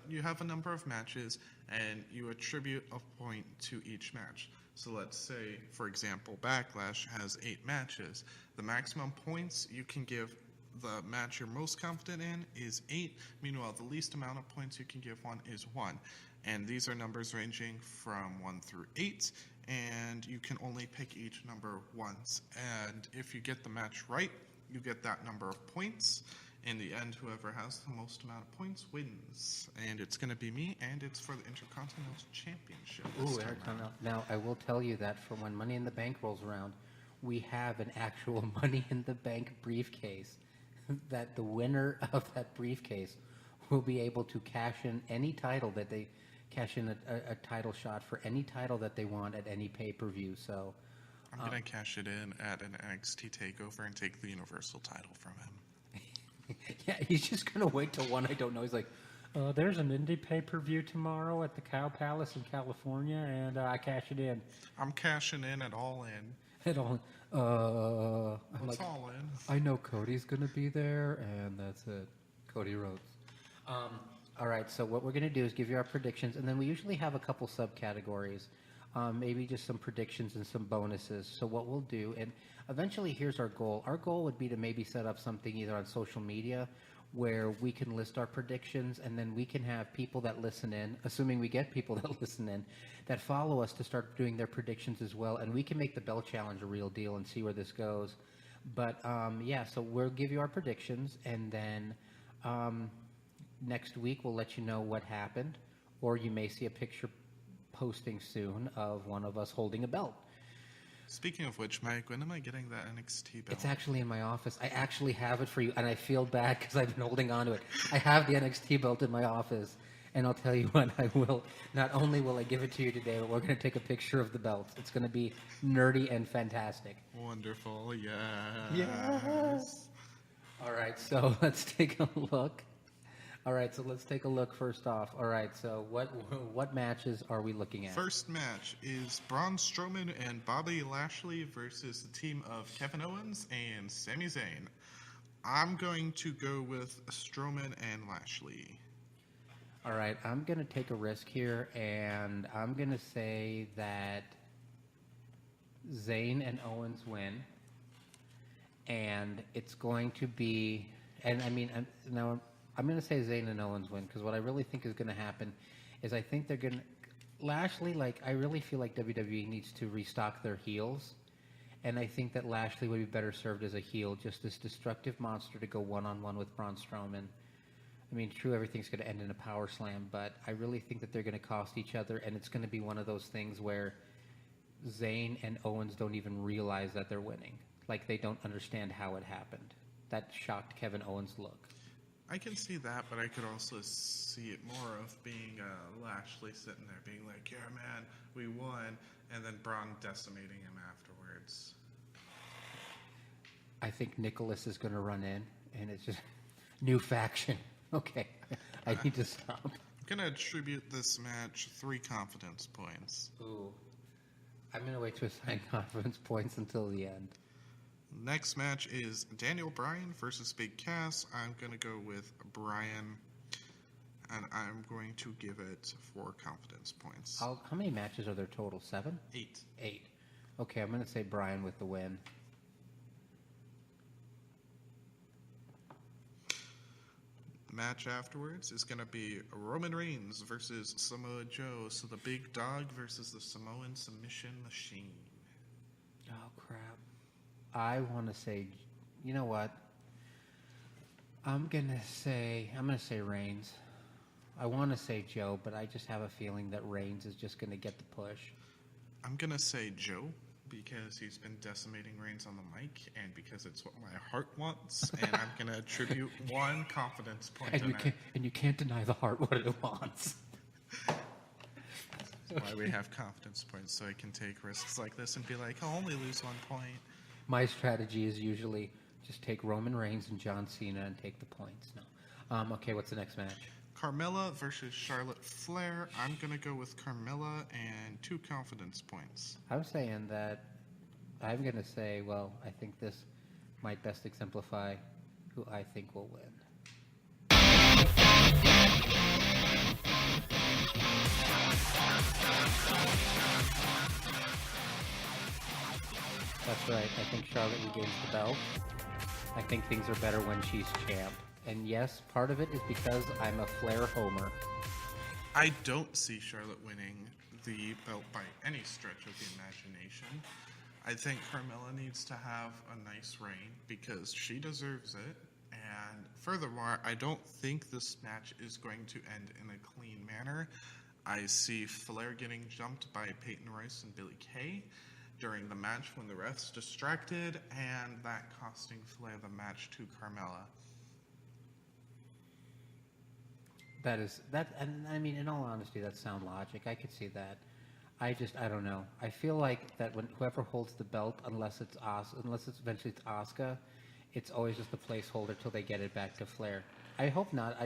you have a number of matches, and you attribute a point to each match. So let's say, for example, Backlash has 8 matches. The maximum points you can give the match you're most confident in is 8. Meanwhile, the least amount of points you can give one is 1. And these are numbers ranging from 1 through 8, and you can only pick each number once. And if you get the match right, you get that number of points. In the end, whoever has the most amount of points wins. And it's going to be me, and it's for the Intercontinental Championship. Ooh, Intercontinental. Now, I will tell you that for when Money in the Bank rolls around, we have an actual Money in the Bank briefcase that the winner of that briefcase will be able to cash in any title that they cash in a title shot for any title that they want at any pay-per-view. So I'm going to cash it in at an NXT TakeOver and take the Universal title from him. yeah, he's just going to wait till one I don't know. He's like, there's an indie pay-per-view tomorrow at the Cow Palace in California, and I cash it in. I'm cashing in at All In. At all, I'm What's like, All In? I know Cody's going to be there, and that's it. Cody Rhodes. All right, so what we're going to do is give you our predictions, and then we usually have a couple subcategories, maybe just some predictions and some bonuses. So what we'll do, and eventually here's our goal. Our goal would be to maybe set up something either on social media where we can list our predictions, and then we can have people that listen in, assuming we get people that listen in, that follow us to start doing their predictions as well, and we can make the Bell Challenge a real deal and see where this goes. But yeah, so we'll give you our predictions, and then next week we'll let you know what happened, or you may see a picture posting soon of one of us holding a belt. Speaking of which, Mike, when am I getting that NXT belt? It's actually in my office. I actually have it for you, and I feel bad because I've been holding on to it. I have the NXT belt in my office, and I'll tell you what, I will. Not only will I give it to you today, but we're going to take a picture of the belt. It's going to be nerdy and fantastic. Wonderful, yes. Yes. All right, so let's take a look. All right, so let's take a look first off. All right, so what matches are we looking at? First match is Braun Strowman and Bobby Lashley versus the team of Kevin Owens and Sami Zayn. I'm going to go with Strowman and Lashley. All right, I'm going to take a risk here, and I'm going to say that Zayn and Owens win, and it's going to be, and I mean, I'm going to say Zayn and Owens win, because what I really think is going to happen is I think they're going to, Lashley, I really feel like WWE needs to restock their heels, and I think that Lashley would be better served as a heel, just this destructive monster to go one-on-one with Braun Strowman. I mean, true, everything's going to end in a power slam, but I really think that they're going to cost each other, and it's going to be one of those things where Zayn and Owens don't even realize that they're winning. Like, they don't understand how it happened. That shocked Kevin Owens' look. I can see that, but I could also see it more of being Lashley sitting there being like, yeah, man, we won, and then Braun decimating him afterwards. I think Nicholas is going to run in, and it's just new faction. Okay, I need to stop. I'm going to attribute this match 3 confidence points. Ooh. I'm going to wait to assign confidence points until the end. Next match is Daniel Bryan versus Big Cass. I'm going to go with Bryan, and I'm going to give it 4 confidence points. How many matches are there total? 7? 8. 8. Okay, I'm going to say Bryan with the win. Match afterwards is going to be Roman Reigns versus Samoa Joe. So the big dog versus the Samoan submission machine. Oh, crap. I want to say, you know what? I'm going to say Reigns. I want to say Joe, but I just have a feeling that Reigns is just going to get the push. I'm going to say Joe because he's been decimating Reigns on the mic and because it's what my heart wants, and I'm going to attribute 1 confidence point to that. And you can't deny the heart what it wants. That's why we have confidence points, so I can take risks like this and be like, I'll only lose 1 point. My strategy is usually just take Roman Reigns and John Cena and take the points. No. Okay, what's the next match? Carmella versus Charlotte Flair. I'm going to go with Carmella and 2 confidence points. I'm saying that I'm going to say, well, I think this might best exemplify who I think will win. That's right. I think Charlotte regains the belt. I think things are better when she's champ. And yes, part of it is because I'm a Flair homer. I don't see Charlotte winning the belt by any stretch of the imagination. I think Carmella needs to have a nice reign because she deserves it. And furthermore, I don't think this match is going to end in a clean manner. I see Flair getting jumped by Peyton Royce and Billie Kay during the match when the refs distracted, and that costing Flair the match to Carmella. And I mean, in all honesty, that's sound logic. I could see that. I don't know. I feel like that when whoever holds the belt, unless it's eventually Asuka, it's always just a placeholder till they get it back to Flair. I hope not.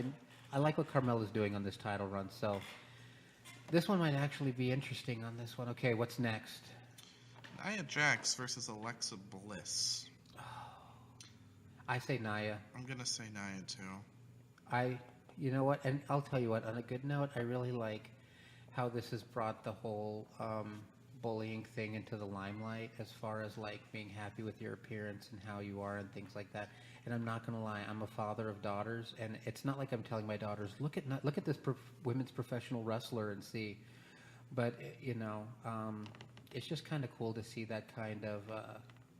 I like what Carmella's doing on this title run, so this one might actually be interesting on this one. Okay, what's next? Nia Jax versus Alexa Bliss. I say Nia. I'm going to say Nia too. You know what? And I'll tell you what, on a good note, I really like how this has brought the whole bullying thing into the limelight as far as like being happy with your appearance and how you are and things like that. And I'm not going to lie, I'm a father of daughters, and it's not like I'm telling my daughters, look at this women's professional wrestler and see. But, it's just kind of cool to see that kind of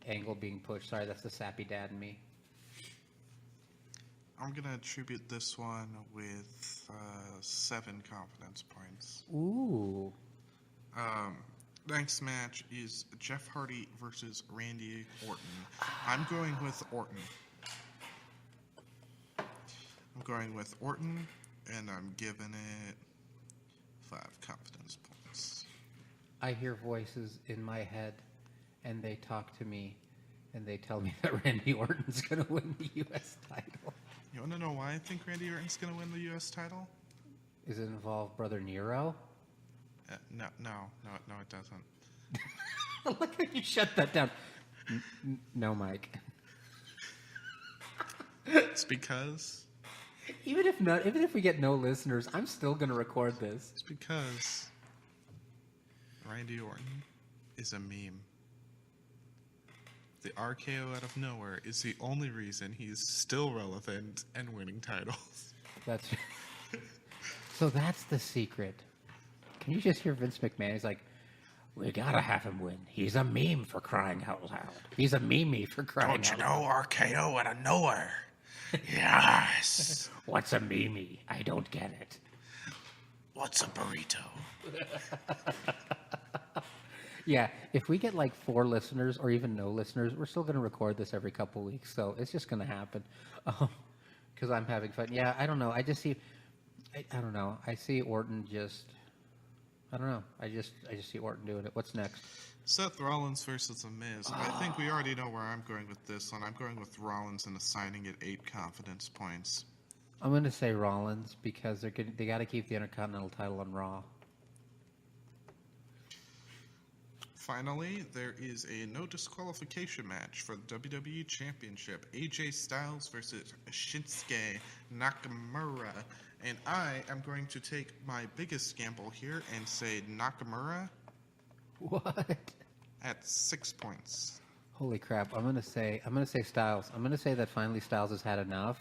angle being pushed. Sorry, that's the sappy dad in me. I'm going to attribute this one with 7 confidence points. Ooh. Next match is Jeff Hardy versus Randy Orton. I'm going with Orton. And I'm giving it 5 confidence points. I hear voices in my head, and they talk to me, and they tell me that Randy Orton's going to win the U.S. title. You want to know why I think Randy Orton's going to win the U.S. title? Does it involve Brother Nero? No, it doesn't. Look how you shut that down. No, Mike. It's because... Even if we get no listeners, I'm still going to record this. It's because Randy Orton is a meme. The RKO out of nowhere is the only reason he's still relevant and winning titles. So that's the secret. Can you just hear Vince McMahon? He's like, we gotta have him win. He's a meme for crying out loud. He's a meme for crying out loud. Don't you know RKO out of nowhere? Yes. What's a meme? I don't get it. What's a burrito? Yeah, if we get like 4 listeners or even no listeners, we're still going to record this every couple weeks. So it's just going to happen because I'm having fun. Yeah, I don't know. I just see, I don't know. I see Orton just, I don't know. I just see Orton doing it. What's next? Seth Rollins versus The Miz. I think we already know where I'm going with this one. I'm going with Rollins and assigning it 8 confidence points. I'm going to say Rollins because they got to keep the Intercontinental title on Raw. Finally, there is a no disqualification match for the WWE Championship. AJ Styles versus Shinsuke Nakamura. And I am going to take my biggest gamble here and say Nakamura. What? At 6 points. Holy crap! I'm gonna say Styles. I'm gonna say that finally Styles has had enough,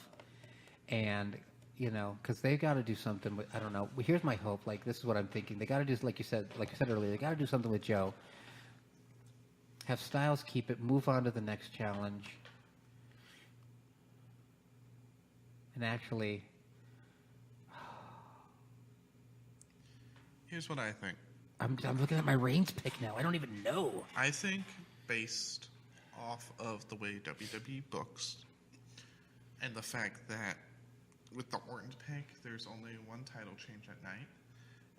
and because they got to do something with. I don't know. Here's my hope. Like this is what I'm thinking. They got to do like you said earlier. They got to do something with Joe. Have Styles keep it. Move on to the next challenge. And actually, here's what I think. I'm looking at my Reigns pick now. I don't even know. I think based off of the way WWE books and the fact that with the Orton pick, there's only one title change at night,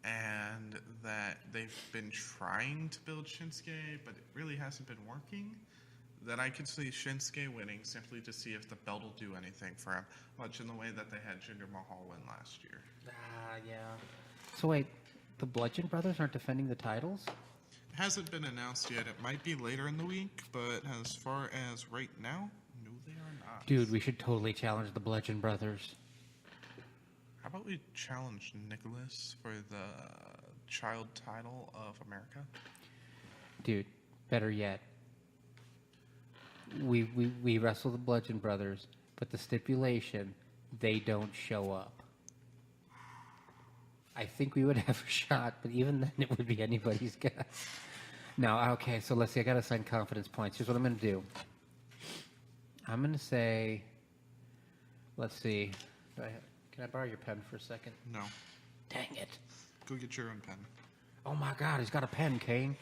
and that they've been trying to build Shinsuke, but it really hasn't been working, that I could see Shinsuke winning simply to see if the belt will do anything for him, much in the way that they had Jinder Mahal win last year. Yeah. So wait. The Bludgeon Brothers aren't defending the titles? It hasn't been announced yet. It might be later in the week, but as far as right now, no, they are not. Dude, we should totally challenge the Bludgeon Brothers. How about we challenge Nicholas for the child title of America? Dude, better yet. We wrestle the Bludgeon Brothers, but the stipulation, they don't show up. I think we would have a shot, but even then it would be anybody's guess. Now, okay, so let's see. I got to assign confidence points. Here's what I'm going to do. I'm going to say, let's see. Can I borrow your pen for a second? No. Dang it. Go get your own pen. Oh, my God. He's got a pen, Kane.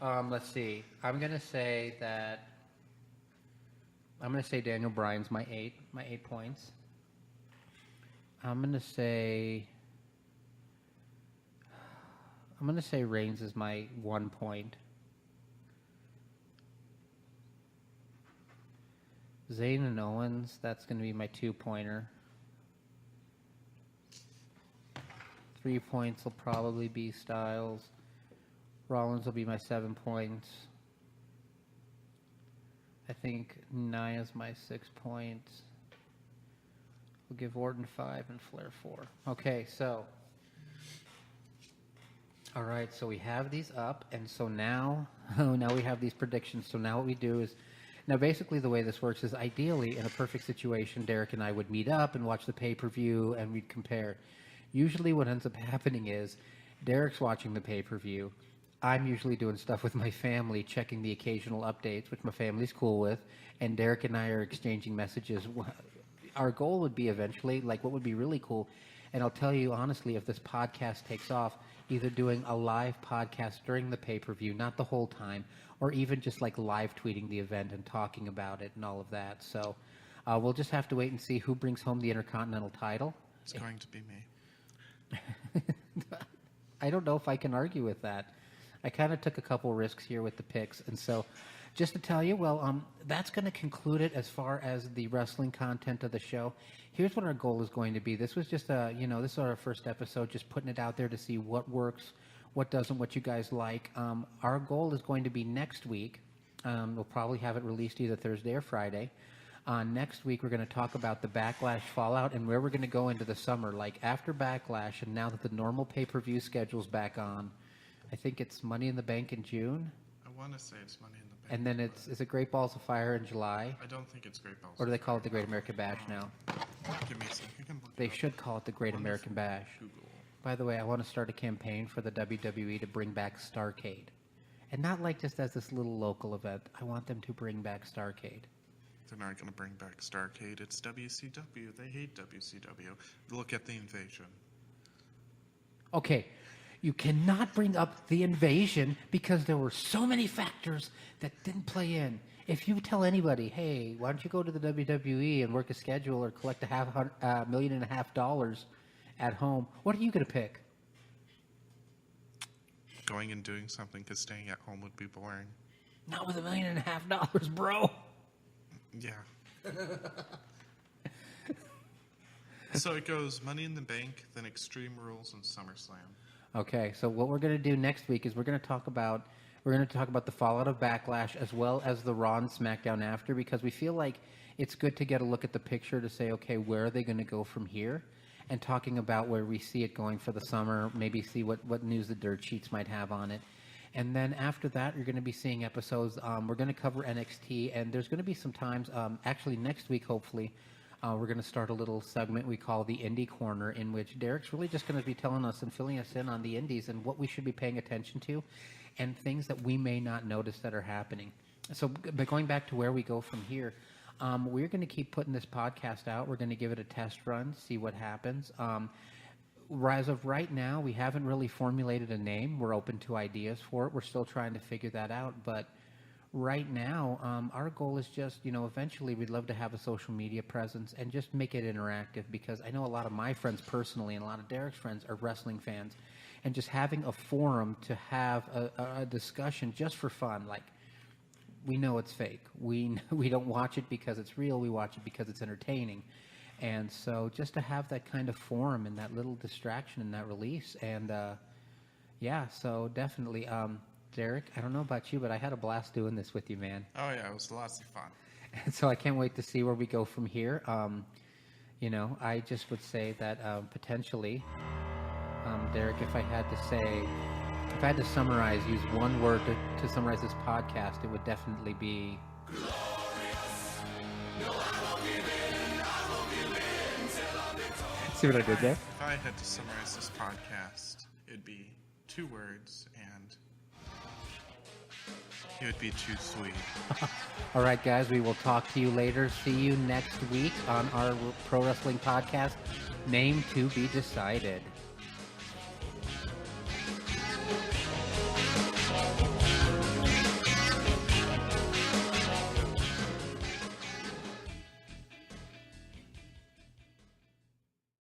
Let's see. I'm going to say Daniel Bryan's my 8 points. I'm going to say Reigns is my 1 point. Zayn and Owens, that's going to be my 2-pointer. 3 points will probably be Styles. Rollins will be my 7 points. I think Nia's my 6 points. We'll give Orton 5 and Flair 4. Okay, so. All right, so we have these up, and so now we have these predictions. So now what we do is, now basically the way this works is ideally in a perfect situation, Derek and I would meet up and watch the pay-per-view, and we'd compare. Usually what ends up happening is Derek's watching the pay-per-view. I'm usually doing stuff with my family, checking the occasional updates, which my family's cool with, and Derek and I are exchanging messages. Our goal would be eventually, like what would be really cool, and I'll tell you honestly, if this podcast takes off, either doing a live podcast during the pay-per-view, not the whole time, or even just like live tweeting the event and talking about it and all of that. So we'll just have to wait and see who brings home the Intercontinental title. It's going to be me. I don't know if I can argue with that. I kind of took a couple risks here with the picks. And so just to tell you, well, that's going to conclude it as far as the wrestling content of the show. Here's what our goal is going to be. This was just this is our first episode, just putting it out there to see what works, what doesn't, what you guys like. Our goal is going to be next week. We'll probably have it released either Thursday or Friday. Next week, we're going to talk about the Backlash fallout and where we're going to go into the summer. Like after Backlash, and now that the normal pay-per-view schedule's back on, I think it's Money in the Bank in June. I want to say it's Money in the Bank. And then is it Great Balls of Fire in July? I don't think it's Great Balls. Or do they call it the Great American Bash now? Give me a second. You can look They it up. should call it the Great American Bash. Google. By the way, I want to start a campaign for the WWE to bring back Starrcade. And not like just as this little local event. I want them to bring back Starrcade. They're not going to bring back Starrcade. It's WCW. They hate WCW. Look at the Invasion. Okay, you cannot bring up the Invasion because there were so many factors that didn't play in. If you tell anybody, hey, why don't you go to the WWE and work a schedule or collect $1.5 million at home, what are you going to pick? Going and doing something because staying at home would be boring. Not with $1.5 million, bro. Yeah. So it goes Money in the Bank, then Extreme Rules, and SummerSlam. Okay, so what we're going to do next week is we're going to talk about the fallout of Backlash as well as the Raw and SmackDown after, because we feel like it's good to get a look at the picture to say, okay, where are they going to go from here? And talking about where we see it going for the summer, maybe see what news the dirt sheets might have on it. And then after that, you're going to be seeing episodes. We're going to cover NXT, and there's going to be some times, actually next week, hopefully, we're going to start a little segment we call the Indie Corner, in which Derek's really just going to be telling us and filling us in on the indies and what we should be paying attention to and things that we may not notice that are happening. So, but going back to where we go from here, we're going to keep putting this podcast out. We're going to give it a test run, see what happens. As of right now, we haven't really formulated a name. We're open to ideas for it. We're still trying to figure that out, but right now, our goal is just, eventually we'd love to have a social media presence and just make it interactive, because I know a lot of my friends personally and a lot of Derek's friends are wrestling fans, and just having a forum to have a discussion just for fun. Like, we know it's fake. We don't watch it because it's real. We watch it because it's entertaining. And so just to have that kind of forum and that little distraction and that release. And yeah, so definitely. Derek, I don't know about you, but I had a blast doing this with you, man. Oh, yeah, it was lots of fun. And so I can't wait to see where we go from here. I just would say that potentially, Derek, if I had to summarize, use one word to summarize this podcast, it would definitely be... See what I did there? If I had to summarize this podcast, it'd be 2 words, and it would be too sweet. All right, guys, we will talk to you later. See you next week on our Pro Wrestling Podcast, Name to be Decided.